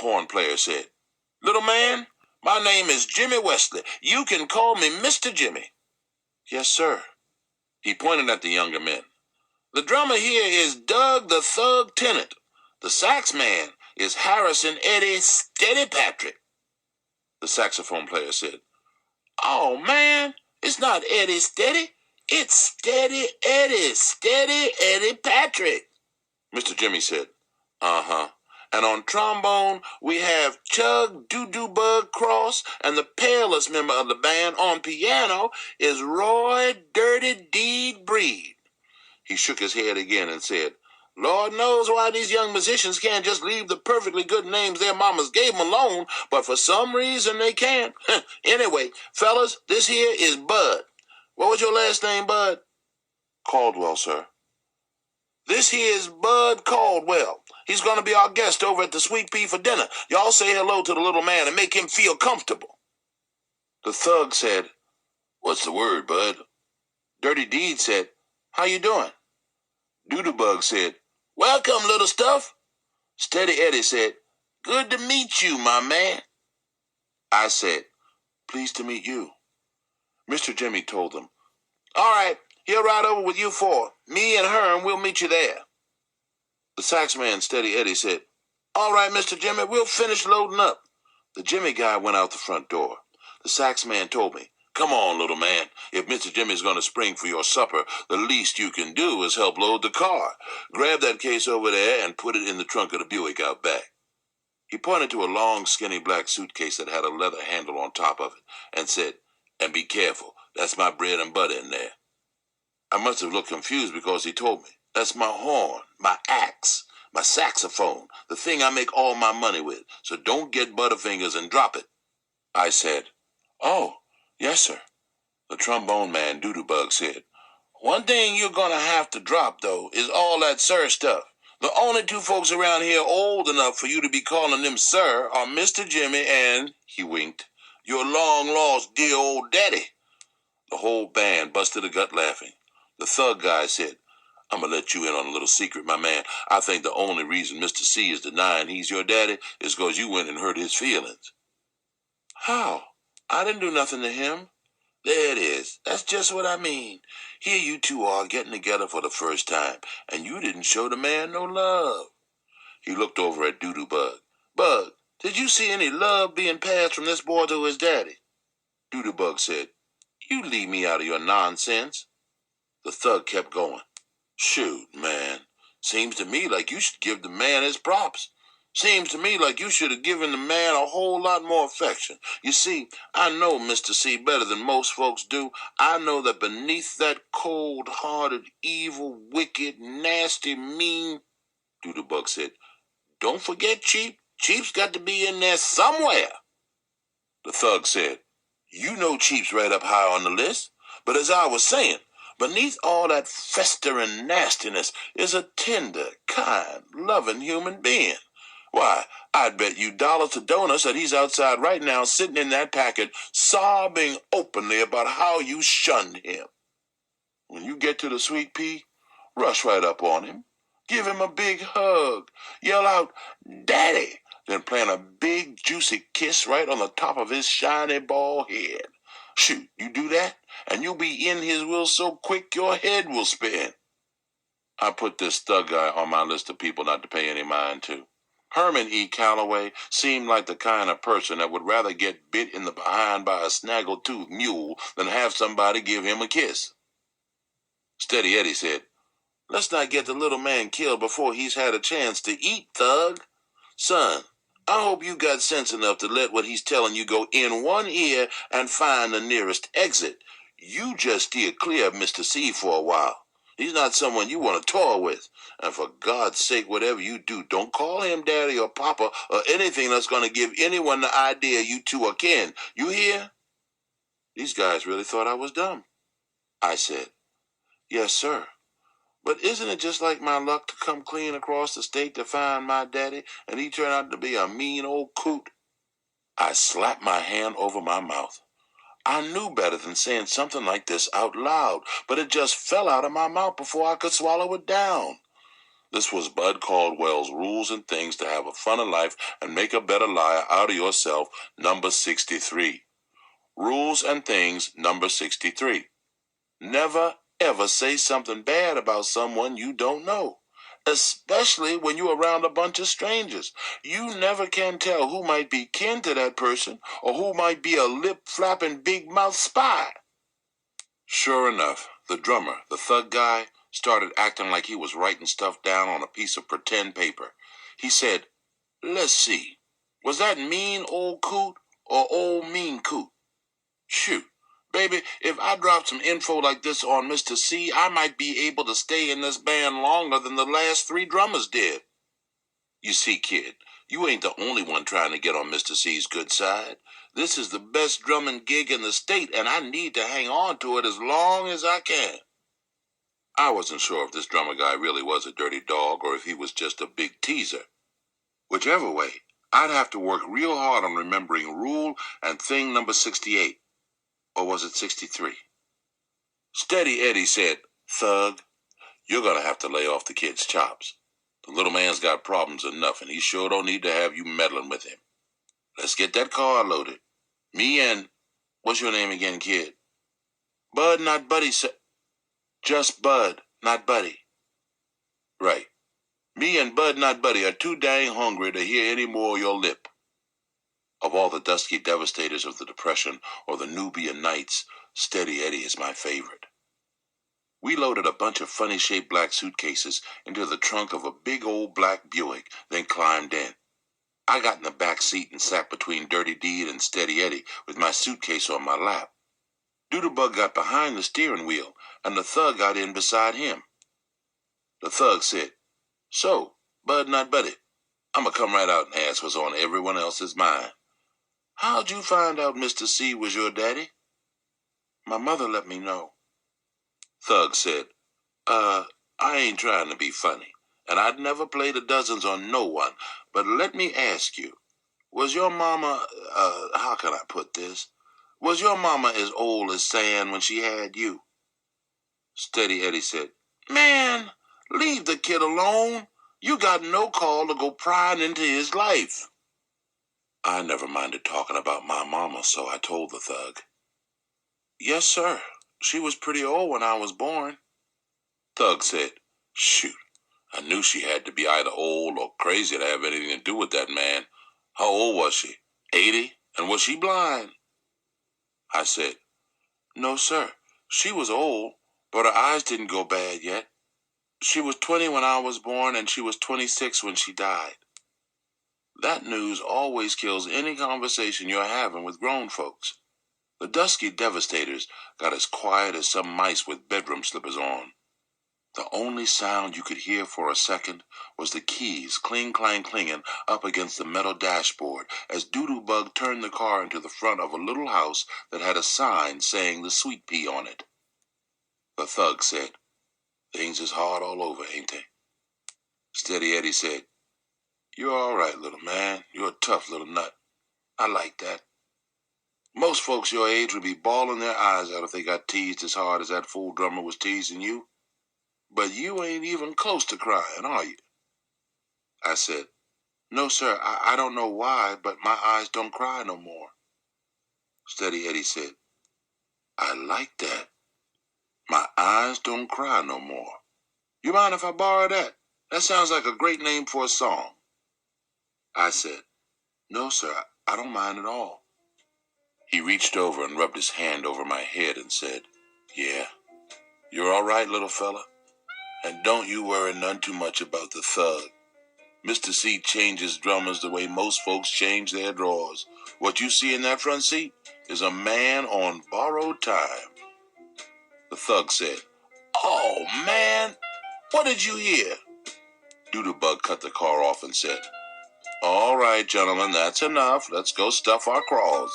horn player said. "Little man, my name is Jimmy Wesley. You can call me Mr. Jimmy." "Yes, sir." He pointed at the younger men. "The drummer here is Doug the Thug Tennant. The sax man is Harrison Eddie Steady Patrick." The saxophone player said, "Oh, man, it's not Eddie Steady. It's Steady Eddie Patrick." Mr. Jimmy said, "Uh-huh. And on trombone, we have Chug Doo-Doo-Bug Cross, and the palest member of the band on piano is Roy Dirty Deed Breed." He shook his head again and said, "Lord knows why these young musicians can't just leave the perfectly good names their mamas gave them alone, but for some reason they can't. Anyway, fellas, this here is Bud. What was your last name, Bud?" "Caldwell, sir." "This here is Bud Caldwell. He's going to be our guest over at the Sweet Pea for dinner. Y'all say hello to the little man and make him feel comfortable." The thug said, "What's the word, Bud?" Dirty Deed said, "How you doing?" Doodlebug said, "Welcome, little stuff." Steady Eddie said, "Good to meet you, my man." I said, "Pleased to meet you." Mr. Jimmy told them, "All right, he'll ride over with you four. Me and Herm will meet you there." The sax man, Steady Eddie, said, "All right, Mr. Jimmy, we'll finish loading up." The Jimmy guy went out the front door. The sax man told me, "Come on, little man. If Mr. Jimmy's going to spring for your supper, the least you can do is help load the car. Grab that case over there and put it in the trunk of the Buick out back." He pointed to a long, skinny black suitcase that had a leather handle on top of it and said, "And be careful. That's my bread and butter in there." I must have looked confused because he told me, "That's my horn, my axe, my saxophone, the thing I make all my money with, so don't get butterfingers and drop it." I said, "Oh, yes, sir." The trombone man, Doodlebug, said, "One thing you're going to have to drop, though, is all that sir stuff. The only two folks around here old enough for you to be calling them sir are Mr. Jimmy and," he winked, "your long-lost dear old daddy." The whole band busted a gut laughing. The thug guy said, "I'm going to let you in on a little secret, my man. I think the only reason Mr. C is denying he's your daddy is because you went and hurt his feelings." "How? I didn't do nothing to him." "There it is. That's just what I mean. Here you two are getting together for the first time, and you didn't show the man no love." He looked over at Doodlebug. "Bug, did you see any love being passed from this boy to his daddy?" Doodlebug said, "You leave me out of your nonsense." The thug kept going. "Shoot, man. Seems to me like you should give the man his props. Seems to me like you should have given the man a whole lot more affection. You see, I know Mr. C better than most folks do. I know that beneath that cold-hearted, evil, wicked, nasty, mean—" Doodlebug said, "Don't forget Cheap. Cheap's got to be in there somewhere." The thug said, "You know Cheap's right up high on the list. But as I was saying, beneath all that festering nastiness is a tender, kind, loving human being. Why, I'd bet you dollars to donuts that he's outside right now sitting in that packet sobbing openly about how you shunned him. When you get to the Sweet Pea, rush right up on him. Give him a big hug. Yell out, 'Daddy!' Then plant a big, juicy kiss right on the top of his shiny bald head. Shoot, you do that, and you'll be in his will so quick your head will spin." I put this thug guy on my list of people not to pay any mind to. Herman E. Calloway seemed like the kind of person that would rather get bit in the behind by a snaggle-toothed mule than have somebody give him a kiss. Steady Eddie said, "Let's not get the little man killed before he's had a chance to eat, thug. Son, I hope you got sense enough to let what he's telling you go in one ear and find the nearest exit. You just steer clear of Mr. C for a while. He's not someone you want to toy with. And for God's sake, whatever you do, don't call him daddy or papa or anything that's going to give anyone the idea you two are kin. You hear?" These guys really thought I was dumb. I said, "Yes, sir. But isn't it just like my luck to come clean across the state to find my daddy, and he turned out to be a mean old coot?" I slapped my hand over my mouth. I knew better than saying something like this out loud, but it just fell out of my mouth before I could swallow it down. This was Bud Caldwell's Rules and Things to Have a Funner Life and Make a Better Liar Out of Yourself, number 63. Rules and Things, number 63. Never, ever say something bad about someone you don't know, especially when you're around a bunch of strangers. You never can tell who might be kin to that person or who might be a lip-flapping, big-mouth spy. Sure enough, the drummer, the thug guy, started acting like he was writing stuff down on a piece of pretend paper. He said, "Let's see, was that mean old coot or old mean coot? Shoot, baby, if I dropped some info like this on Mr. C, I might be able to stay in this band longer than the last 3 drummers did." You see, kid, you ain't the only one trying to get on Mr. C's good side. This is the best drumming gig in the state, and I need to hang on to it as long as I can. I wasn't sure if this drummer guy really was a dirty dog or if he was just a big teaser. Whichever way, I'd have to work real hard on remembering rule and thing number 68. Or was it 63? Steady Eddie said, "Thug, you're going to have to lay off the kid's chops. The little man's got problems enough, and he sure don't need to have you meddling with him. Let's get that car loaded. Me and... What's your name again, kid?" "Bud, not Buddy, sir." "Just Bud, not Buddy." "Right. Me and Bud, not Buddy, are too dang hungry to hear any more of your lip." Of all the dusky devastators of the Depression or the Nubian Nights, Steady Eddie is my favorite. We loaded a bunch of funny-shaped black suitcases into the trunk of a big old black Buick, then climbed in. I got in the back seat and sat between Dirty Deed and Steady Eddie with my suitcase on my lap. Doodlebug got behind the steering wheel, and the thug got in beside him. The thug said, "So, Bud, not Buddy, I'ma come right out and ask what's on everyone else's mind. How'd you find out Mr. C was your daddy?" "My mother let me know." Thug said, I ain't trying to be funny, and I'd never play the dozens on no one, but let me ask you, was your mama, how can I put this? Was your mama as old as sand when she had you?" Steady Eddie said, "Man, leave the kid alone. You got no call to go prying into his life." I never minded talking about my mama, so I told the thug. "Yes, sir. She was pretty old when I was born." Thug said, "Shoot, I knew she had to be either old or crazy to have anything to do with that man. How old was she? 80? And was she blind?" I said, "No, sir. She was old, but her eyes didn't go bad yet. She was 20 when I was born, and she was 26 when she died." That news always kills any conversation you're having with grown folks. The dusky devastators got as quiet as some mice with bedroom slippers on. The only sound you could hear for a second was the keys cling-clang-clinging up against the metal dashboard as Doodlebug turned the car into the front of a little house that had a sign saying the Sweet Pea on it. The thug said, "Things is hard all over, ain't they?" Steady Eddie said, "You're all right, little man. You're a tough little nut. I like that. Most folks your age would be bawling their eyes out if they got teased as hard as that fool drummer was teasing you. But you ain't even close to crying, are you?" I said, "No, sir, I don't know why, but my eyes don't cry no more." Steady Eddie said, "I like that. My eyes don't cry no more. You mind if I borrow that? That sounds like a great name for a song." I said, "No, sir, I don't mind at all." He reached over and rubbed his hand over my head and said, "Yeah, you're all right, little fella. And don't you worry none too much about the thug. Mr. C changes drummers the way most folks change their drawers. What you see in that front seat is a man on borrowed time." The thug said, "Oh, man, what did you hear?" Doodlebug cut the car off and said, "All right, gentlemen, that's enough. Let's go stuff our craws."